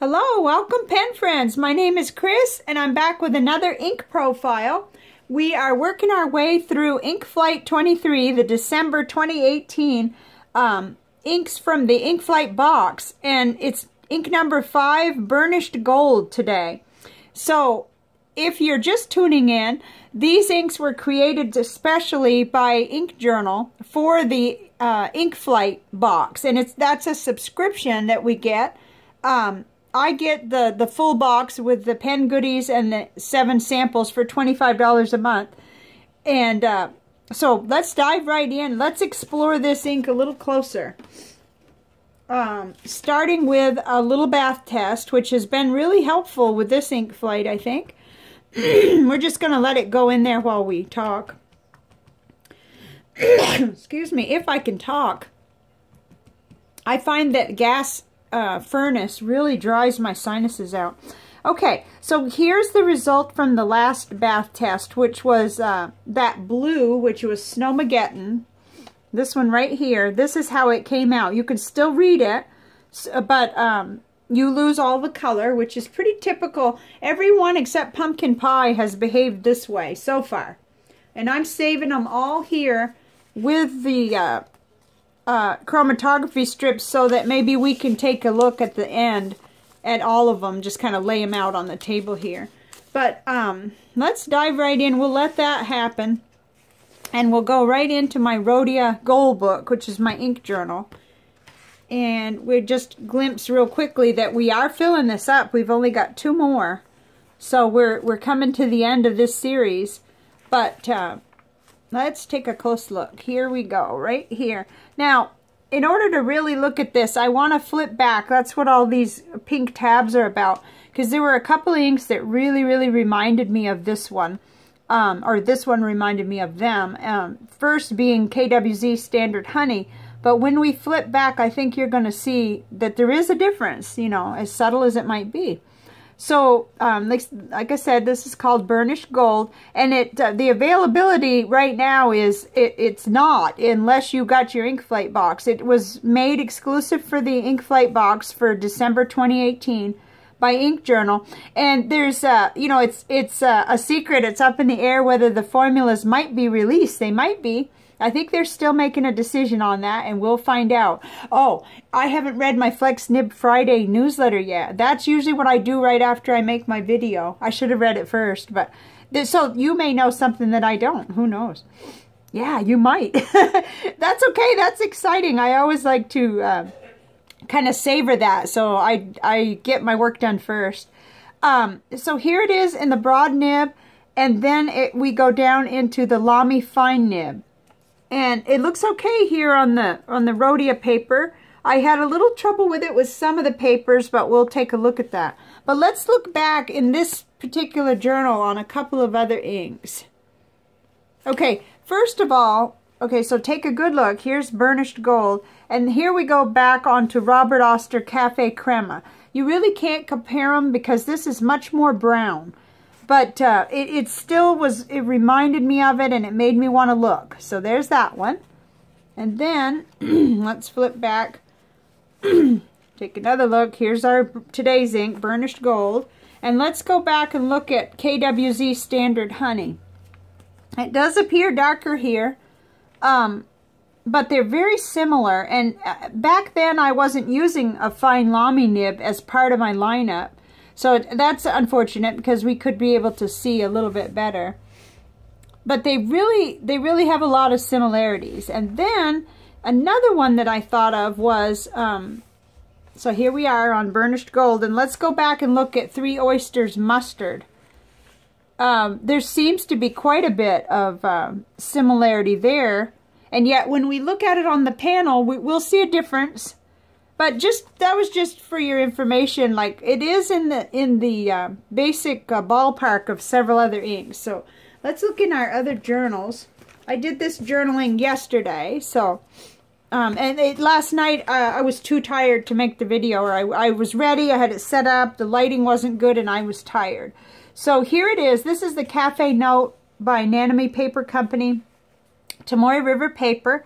Hello, welcome pen friends. My name is Chris and I'm back with another ink profile. We are working our way through Ink Flight 23, the December 2018 inks from the Ink Flight box, and it's ink number 5, Burnished Gold today. So if you're just tuning in, these inks were created especially by Ink Journal for the Ink Flight box, and that's a subscription that we get. I get the full box with the pen goodies and the 7 samples for $25 a month. And so let's dive right in. Let's explore this ink a little closer. Starting with a little bath test, which has been really helpful with this Ink Flight, I think. We're just going to let it go in there while we talk. Excuse me, if I can talk. I find that gas furnace really dries my sinuses out. Okay, so here's the result from the last bath test, which was that blue, which was Snowmageddon. This one right here. This is how it came out. You can still read it, but you lose all the color, which is pretty typical. Everyone except Pumpkin Pie has behaved this way so far. And I'm saving them all here with the chromatography strips so that maybe we can take a look at the end at all of them, just kind of lay them out on the table here. But let's dive right in. We'll let that happen, and we'll go right into my Rhodia Gold book, which is my ink journal. And we'll just glimpse real quickly that we are filling this up. We've only got 2 more, so we're coming to the end of this series. But let's take a close look. Here we go, right here. Now, in order to really look at this, I want to flip back. That's what all these pink tabs are about, because there were a couple of inks that really reminded me of this one, or this one reminded me of them. First being KWZ Standard Honey, but when we flip back, I think you're going to see that there is a difference, you know, as subtle as it might be. So, like I said, this is called Burnished Gold, and the availability right now is, it's not, unless you got your Ink Flight box. It was made exclusive for the Ink Flight box for December 2018 by Ink Journal, and there's, you know, it's a secret. It's up in the air whether the formulas might be released. They might be. I think they're still making a decision on that, and we'll find out. Oh, I haven't read my Flex Nib Friday newsletter yet. That's usually what I do right after I make my video. I should have read it first, but so you may know something that I don't. Who knows? Yeah, you might. That's okay. That's exciting. I always like to kind of savor that, so I get my work done first. So here it is in the broad nib, and then we go down into the Lamy Fine nib. And it looks okay here on the Rhodia paper. I had a little trouble with it with some of the papers, but we'll take a look at that. But let's look back in this particular journal on a couple of other inks. Okay, first of all, okay, so take a good look. Here's Burnished Gold, and here we go back onto Robert Oster Cafe Crema. You really can't compare them because this is much more brown. But it still was, it reminded me of it, and it made me want to look. So there's that one. And then, let's flip back. Take another look. Here's our today's ink, Burnished Gold. And let's go back and look at KWZ Standard Honey. It does appear darker here, but they're very similar. And back then, I wasn't using a fine Lamy nib as part of my lineup. So that's unfortunate because we could be able to see a little bit better. But they really have a lot of similarities. And then another one that I thought of was, so here we are on Burnished Gold, and let's go back and look at Three Oysters Mustard. There seems to be quite a bit of similarity there, and yet when we look at it on the panel, we'll see a difference. But that was just for your information. Like, it is in the basic ballpark of several other inks. So let's look in our other journals. I did this journaling yesterday. So last night I was too tired to make the video, or I was ready. I had it set up. The lighting wasn't good, and I was tired. So here it is. This is the Cafe Note by Nanami Paper Company, Tomoe River paper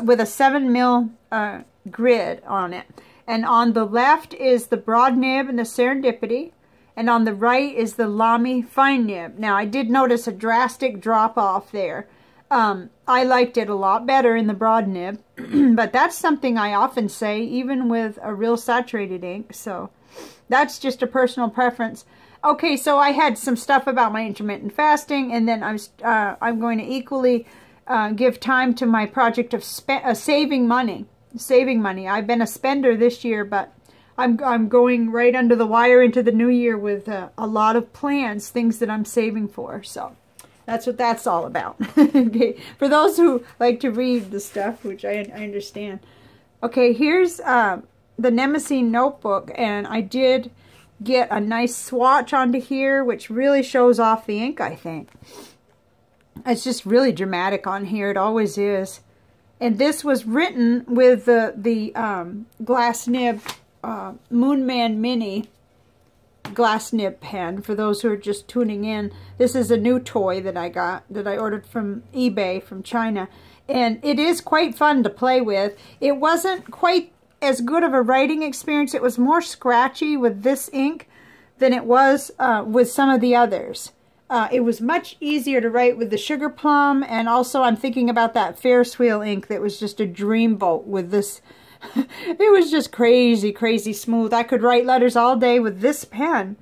with a 7mm grid on it. And on the left is the broad nib and the Serendipity. And on the right is the Lamy Fine nib. Now, I did notice a drastic drop-off there. I liked it a lot better in the broad nib. But that's something I often say, even with a real saturated ink. So, that's just a personal preference. Okay, so I had some stuff about my intermittent fasting. And then I'm going to equally give time to my project of saving money. I've been a spender this year, but I'm going right under the wire into the new year with a lot of plans, things that I'm saving for. So that's what that's all about. Okay, for those who like to read the stuff, which I understand. Okay, here's the Nemesine notebook, and I did get a nice swatch onto here, which really shows off the ink, I think. It's just really dramatic on here. It always is. And this was written with the glass nib Moonman Mini glass nib pen. For those who are just tuning in, this is a new toy that I got, that I ordered from eBay from China. And it is quite fun to play with. It wasn't quite as good of a writing experience. It was more scratchy with this ink than it was with some of the others. It was much easier to write with the Sugar Plum, and also I'm thinking about that Ferris wheel ink that was just a dreamboat with this. It was just crazy, crazy smooth. I could write letters all day with this pen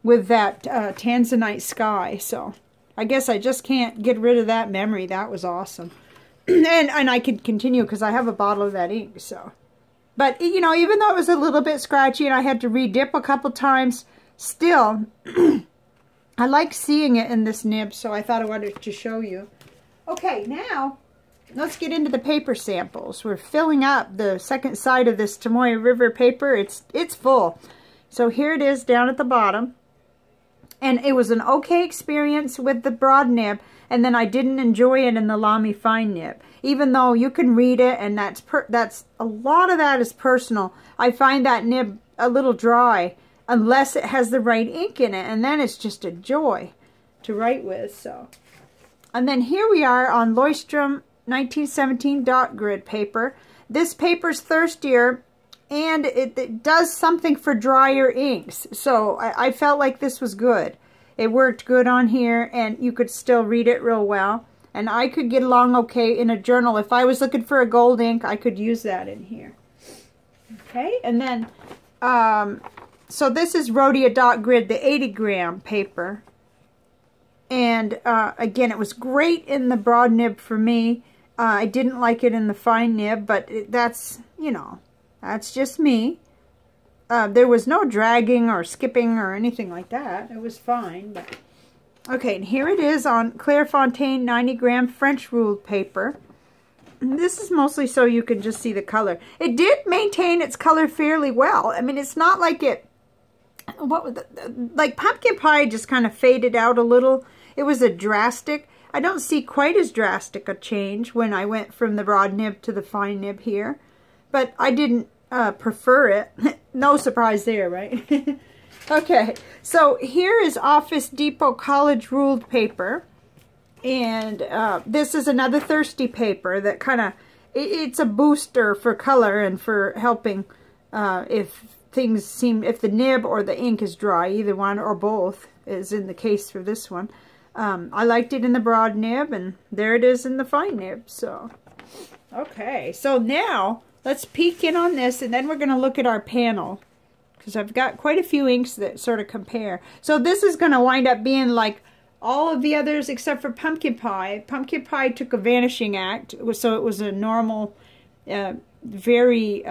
with that Tanzanite Sky. So I guess I just can't get rid of that memory. That was awesome. and I could continue because I have a bottle of that ink. So, but you know, even though it was a little bit scratchy and I had to re-dip a couple times, still I like seeing it in this nib, so I thought I wanted to show you. Okay, now let's get into the paper samples. We're filling up the second side of this Tomoe River paper. It's full. So here it is down at the bottom. And it was an okay experience with the broad nib, and then I didn't enjoy it in the Lamy Fine nib. Even though you can read it, and that's a lot of that is personal. I find that nib a little dry unless it has the right ink in it, and then it's just a joy to write with. So, and then here we are on Leuchtturm 1917 dot grid paper. This paper's thirstier, and it does something for drier inks. So I felt like this was good. It worked good on here, and you could still read it real well. And I could get along okay in a journal. If I was looking for a gold ink, I could use that in here. Okay, and then, so this is Rhodia dot grid, the 80 gram paper. And again, it was great in the broad nib for me. I didn't like it in the fine nib, but that's, you know, that's just me. There was no dragging or skipping or anything like that. It was fine. But okay, and here it is on Clairefontaine 90 gram French ruled paper. And this is mostly so you can just see the color. It did maintain its color fairly well. I mean, it's not like it, like pumpkin pie just kind of faded out a little. It was a drastic, I don't see quite as drastic a change when I went from the broad nib to the fine nib here. But I didn't prefer it. No surprise there, right? Okay, so here is Office Depot College ruled paper. And this is another thirsty paper that kind of, it's a booster for color and for helping if things seem, if the nib or the ink is dry, either one or both is in the case for this one. I liked it in the broad nib, and there it is in the fine nib. So, okay, so now let's peek in on this, and then we're going to look at our panel, because I've got quite a few inks that sort of compare. So this is going to wind up being like all of the others except for pumpkin pie. Pumpkin pie took a vanishing act, so it was a normal, very,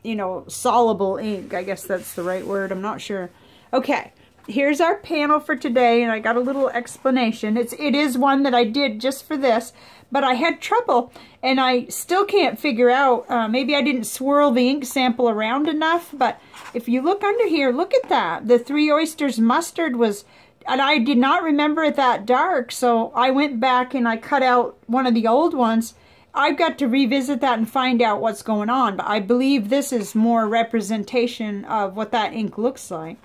you know, soluble ink. I guess that's the right word. I'm not sure. Okay. Here's our panel for today, and I got a little explanation. It is one that I did just for this, but I had trouble, and I still can't figure out, maybe I didn't swirl the ink sample around enough, but if you look under here, look at that. The Three Oysters Mustard was, and I did not remember it that dark, so I went back and I cut out one of the old ones. I've got to revisit that and find out what's going on, but I believe this is more representation of what that ink looks like.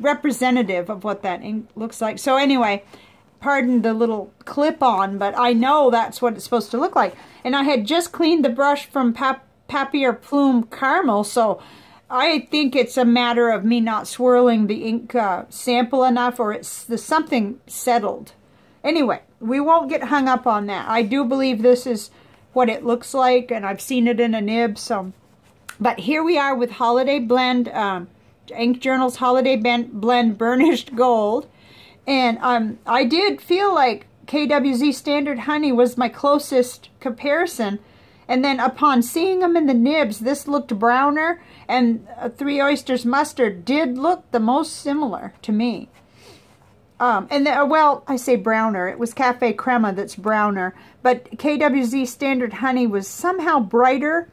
Representative of what that ink looks like. So anyway, pardon the little clip on, but I know that's what it's supposed to look like. And I had just cleaned the brush from Papier Plume caramel, so I think it's a matter of me not swirling the ink sample enough, or there's something settled. Anyway, we won't get hung up on that. I do believe this is what it looks like, and I've seen it in a nib. So, but here we are with Holiday Blend, Ink Journal's Holiday Blend Burnished Gold. And I did feel like KWZ Standard Honey was my closest comparison. And then upon seeing them in the nibs, this looked browner, and Three Oysters Mustard did look the most similar to me. Well, I say browner. It was Cafe Crema that's browner. But KWZ Standard Honey was somehow brighter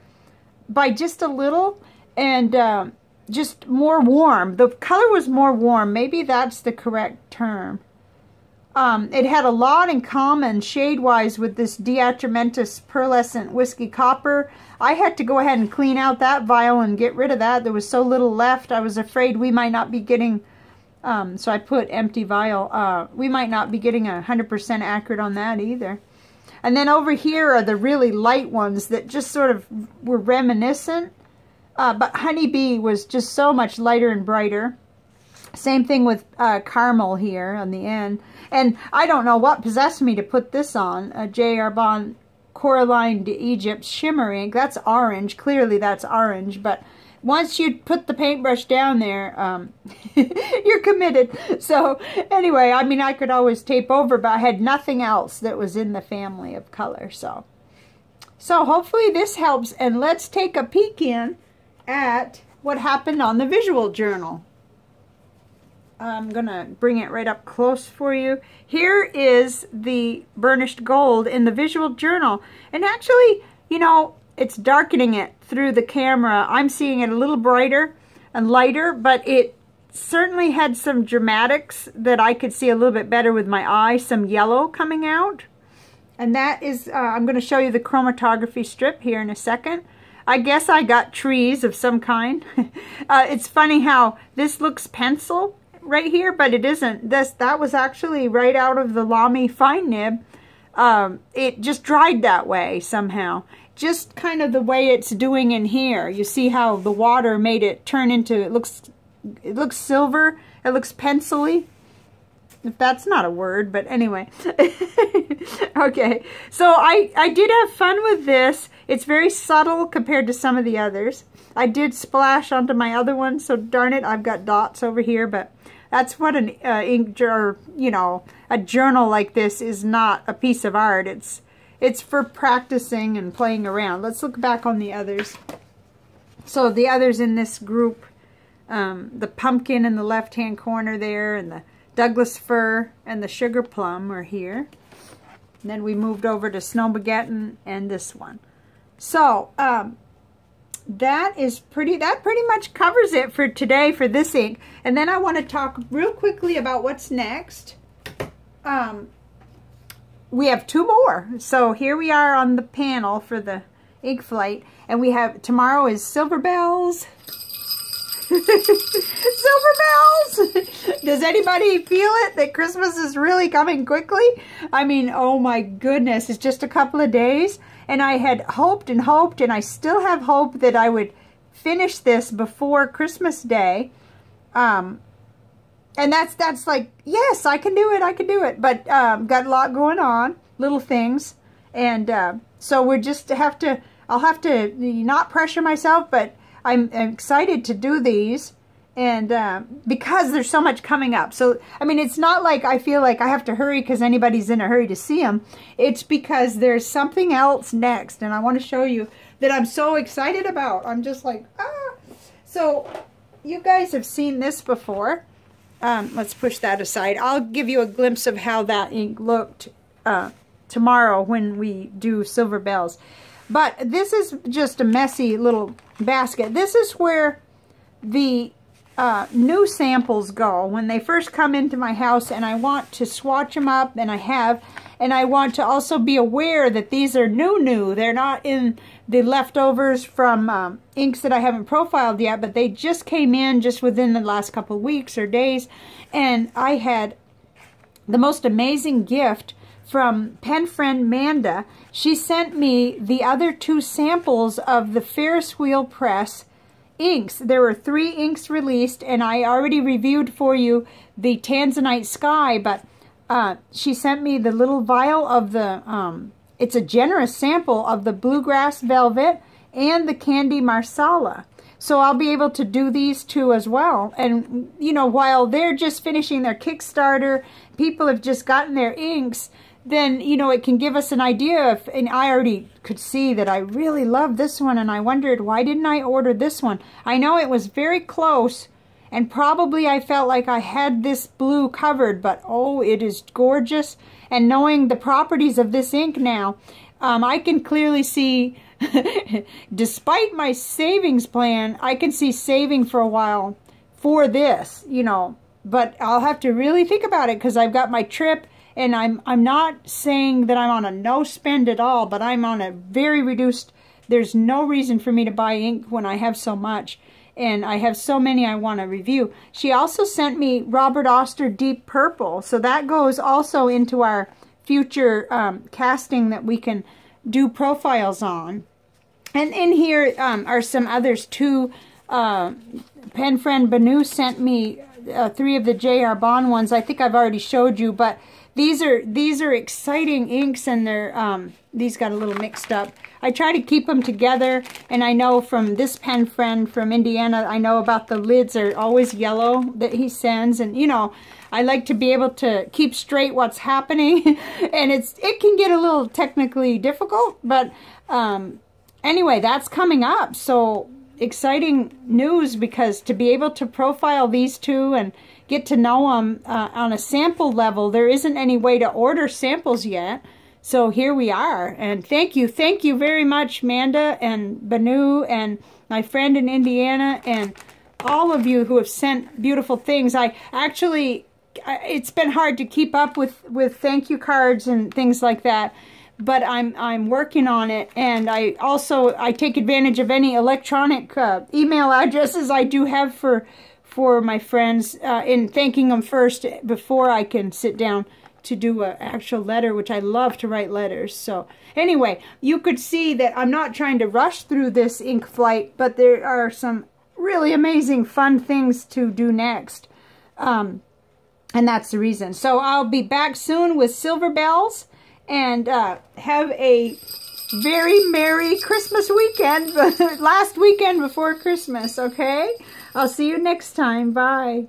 by just a little, and just more warm. The color was more warm. Maybe that's the correct term. It had a lot in common shade-wise with this Diatramentus Pearlescent Whiskey Copper. I had to go ahead and clean out that vial and get rid of that. There was so little left. I was afraid we might not be getting, so I put empty vial. We might not be getting 100% accurate on that either. And then over here are the really light ones that just sort of were reminiscent. But Honeybee was just so much lighter and brighter. Same thing with caramel here on the end. And I don't know what possessed me to put this on. J. Arbonne Coraline d'Egypte Shimmer Ink. That's orange. Clearly that's orange. But once you put the paintbrush down there, you're committed. So anyway, I mean, I could always tape over, but I had nothing else that was in the family of color. So hopefully this helps. And let's take a peek in at what happened on the visual journal. I'm going to bring it right up close for you. Here is the burnished gold in the visual journal. And actually, you know, it's darkening it through the camera. I'm seeing it a little brighter and lighter, but it certainly had some dramatics that I could see a little bit better with my eye, some yellow coming out. And that is, I'm going to show you the chromatography strip here in a second. I guess I got trees of some kind. It's funny how this looks pencil right here, but it isn't. That was actually right out of the Lamy Fine nib. It just dried that way somehow. Just kind of the way it's doing in here. You see how the water made it turn into, it looks silver, it looks pencil-y. If that's not a word, but anyway. Okay, so I did have fun with this. It's very subtle compared to some of the others. I did splash onto my other one, so darn it, I've got dots over here, but that's what an ink, or you know, a journal like this is not a piece of art. It's for practicing and playing around. Let's look back on the others. So the others in this group, the pumpkin in the left-hand corner there, and the Douglas fir and the sugar plum are here. And then we moved over to Snowmageddon and this one. So that pretty much covers it for today for this ink. And then I want to talk real quickly about what's next. We have two more. So here we are on the panel for the ink flight, and we have, tomorrow is Silver Bells. Silver bells! Does anybody feel it that Christmas is really coming quickly? I mean, oh my goodness, it's just a couple of days, and I had hoped and hoped, and I still have hope that I would finish this before Christmas Day. And that's like, yes, I can do it, but got a lot going on, little things, and so we're just I'll have to not pressure myself, but I'm excited to do these, and because there's so much coming up. So, I mean, it's not like I feel like I have to hurry because anybody's in a hurry to see them. It's because there's something else next, and I want to show you that I'm so excited about. I'm just like, ah! So, you guys have seen this before. Let's push that aside. I'll give you a glimpse of how that ink looked tomorrow when we do Silver Bells. But this is just a messy little basket. This is where the new samples go when they first come into my house, and I want to swatch them up, and I want to also be aware that these are new. They're not in the leftovers from inks that I haven't profiled yet, but they just came in just within the last couple of weeks or days, and I had the most amazing gift from pen friend Manda. She sent me the other 2 samples of the Ferris wheel press inks. There were 3 inks released, and I already reviewed for you the Tanzanite Sky, but she sent me the little vial of the, it's a generous sample of the Bluegrass Velvet and the Candy Marsala. So I'll be able to do these 2 as well. And, you know, while they're just finishing their Kickstarter, people have just gotten their inks, then, you know, it can give us an idea of, and I already could see that I really love this one, and I wondered, why didn't I order this one? I know it was very close, and probably I felt like I had this blue covered, but oh, it is gorgeous. And knowing the properties of this ink now, I can clearly see, despite my savings plan, I can see saving for a while for this, you know. But I'll have to really think about it, because I've got my trip, and I'm not saying that I'm on a no spend at all, but I'm on a very reduced. There's no reason for me to buy ink when I have so much, and I have so many I want to review. She also sent me Robert Oster Deep Purple, so that goes also into our future casting that we can do profiles on. And in here are some others too. Pen friend Banu sent me 3 of the J.R. Bond ones. I think I've already showed you, but these are exciting inks, and they're these got a little mixed up. I try to keep them together, and I know from this pen friend from Indiana, I know about the lids are always yellow that he sends, and you know, I like to be able to keep straight what's happening, and it can get a little technically difficult, but anyway, that's coming up. So exciting news, because to be able to profile these 2 and get to know them on a sample level, there isn't any way to order samples yet. So here we are, and thank you very much, Manda and Banu and my friend in Indiana, and all of you who have sent beautiful things. I actually, it's been hard to keep up with thank you cards and things like that, but I'm working on it, and I take advantage of any electronic email addresses I do have for my friends, in thanking them first before I can sit down to do an actual letter, which I love to write letters. So anyway, you could see that I'm not trying to rush through this ink flight, but there are some really amazing fun things to do next. And that's the reason. So I'll be back soon with Silver Bells, and have a very Merry Christmas weekend, last weekend before Christmas, okay? I'll see you next time. Bye.